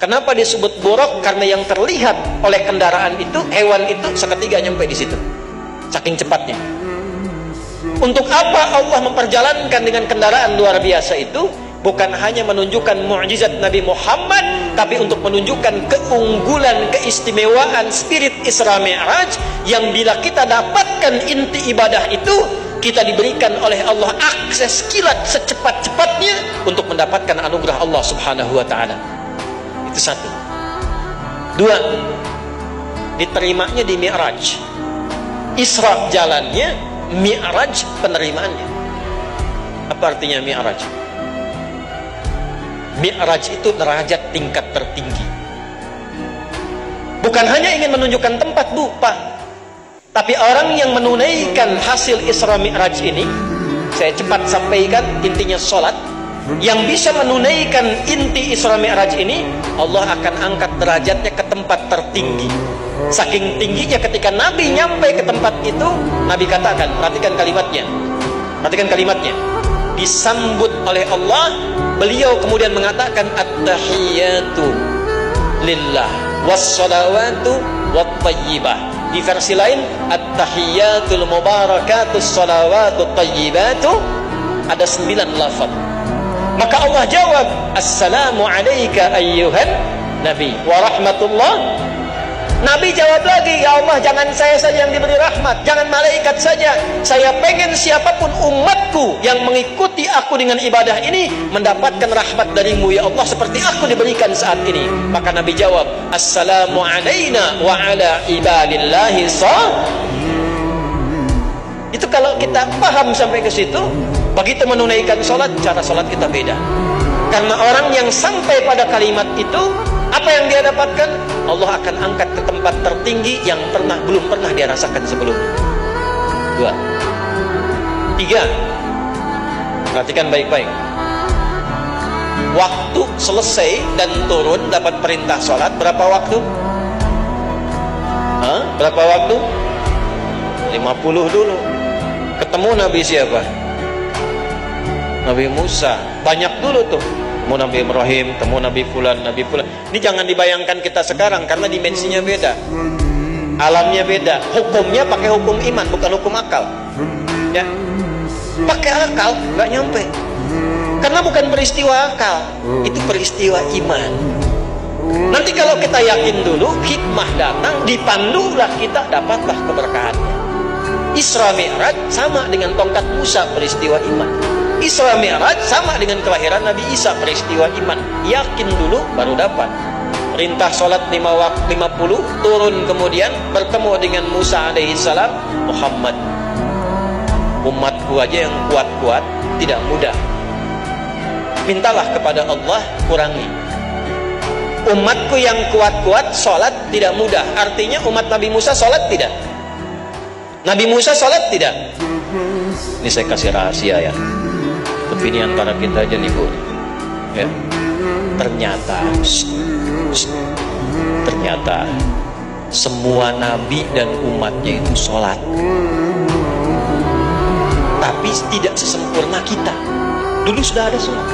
Kenapa disebut buraq? Karena yang terlihat oleh kendaraan itu, hewan itu, seketika nyampe di situ, saking cepatnya. Untuk apa Allah memperjalankan dengan kendaraan luar biasa itu? Bukan hanya menunjukkan mukjizat Nabi Muhammad, tapi untuk menunjukkan keunggulan, keistimewaan spirit Isra Mi'raj, yang bila kita dapatkan inti ibadah itu, kita diberikan oleh Allah akses kilat secepat-cepatnya untuk mendapatkan anugerah Allah Subhanahu wa ta'ala. Itu satu. Dua, diterimanya di Mi'raj. Isra jalannya, Mi'raj penerimaannya. Apa artinya Mi'raj? Mi'raj itu derajat tingkat tertinggi. Bukan hanya ingin menunjukkan tempat, Bu, Pak, tapi orang yang menunaikan hasil Isra Mi'raj ini, saya cepat sampaikan, intinya sholat. Yang bisa menunaikan inti Isra Mi'raj ini, Allah akan angkat derajatnya ke tempat tertinggi. Saking tingginya ketika Nabi nyampe ke tempat itu, Nabi katakan, perhatikan kalimatnya, disambut oleh Allah. Beliau kemudian mengatakan, at-tahiyyatu lillah was-salawatu wat-tayyibah. Di versi lain, at-tahiyyatul mubarakatus salawatut tayyibatu. Ada 9 lafaz. Maka Allah jawab, assalamu alayka ayyuhan nabi wa rahmatullah. Nabi jawab lagi, ya Allah, jangan saya saja yang diberi rahmat, jangan malaikat saja. Saya pengen siapapun umatku yang mengikuti aku dengan ibadah ini mendapatkan rahmat darimu ya Allah, seperti aku diberikan saat ini. Maka Nabi jawab, assalamu alayna wa ala ibadillahi Itu kalau kita paham sampai ke situ, begitu menunaikan sholat, cara sholat kita beda. Karena orang yang sampai pada kalimat itu, apa yang dia dapatkan? Allah akan angkat ke tempat tertinggi yang belum pernah dia rasakan sebelumnya. 2. 3. Perhatikan baik-baik. Waktu selesai dan turun dapat perintah sholat, berapa waktu? Berapa waktu? 50 dulu. Ketemu Nabi siapa? Nabi Musa. Banyak dulu tuh. Temu Nabi Ibrahim, temu Nabi Fulan. Ini jangan dibayangkan kita sekarang, karena dimensinya beda, alamnya beda, hukumnya pakai hukum iman, bukan hukum akal. Ya, pakai akal nggak nyampe, karena bukan peristiwa akal, itu peristiwa iman. Nanti kalau kita yakin dulu, hikmah datang, dipandulah kita, dapatlah keberkahannya. Isra Mi'raj sama dengan tongkat Musa, peristiwa iman. Isra Mi'raj sama dengan kelahiran Nabi Isa, peristiwa iman. Yakin dulu baru dapat. Perintah sholat 50, turun kemudian bertemu dengan Musa alaihissalam. Muhammad, umatku aja yang kuat-kuat tidak mudah. Mintalah kepada Allah kurangi. Umatku yang kuat-kuat sholat tidak mudah. Artinya umat Nabi Musa sholat tidak? Nabi Musa sholat tidak? Ini saya kasih rahasia ya, tapi ini antara kita aja nih, Bu, ya. Ternyata semua nabi dan umatnya itu sholat, tapi tidak sesempurna kita. Dulu sudah ada sholat.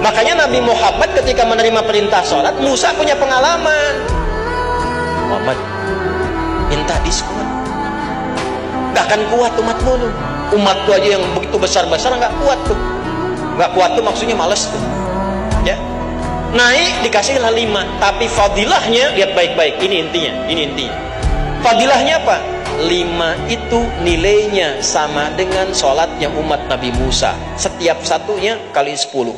Makanya Nabi Muhammad ketika menerima perintah sholat, Musa punya pengalaman. Muhammad, minta diskon, gak akan kuat umatmu lu. Umatku aja yang begitu besar-besar nggak kuat tuh. Nggak kuat tuh maksudnya males tuh. Ya. Naik dikasihlah 5, tapi fadilahnya lihat baik-baik. Ini intinya. Fadilahnya apa? 5 itu nilainya sama dengan sholat yang umat Nabi Musa. Setiap satunya kali 10.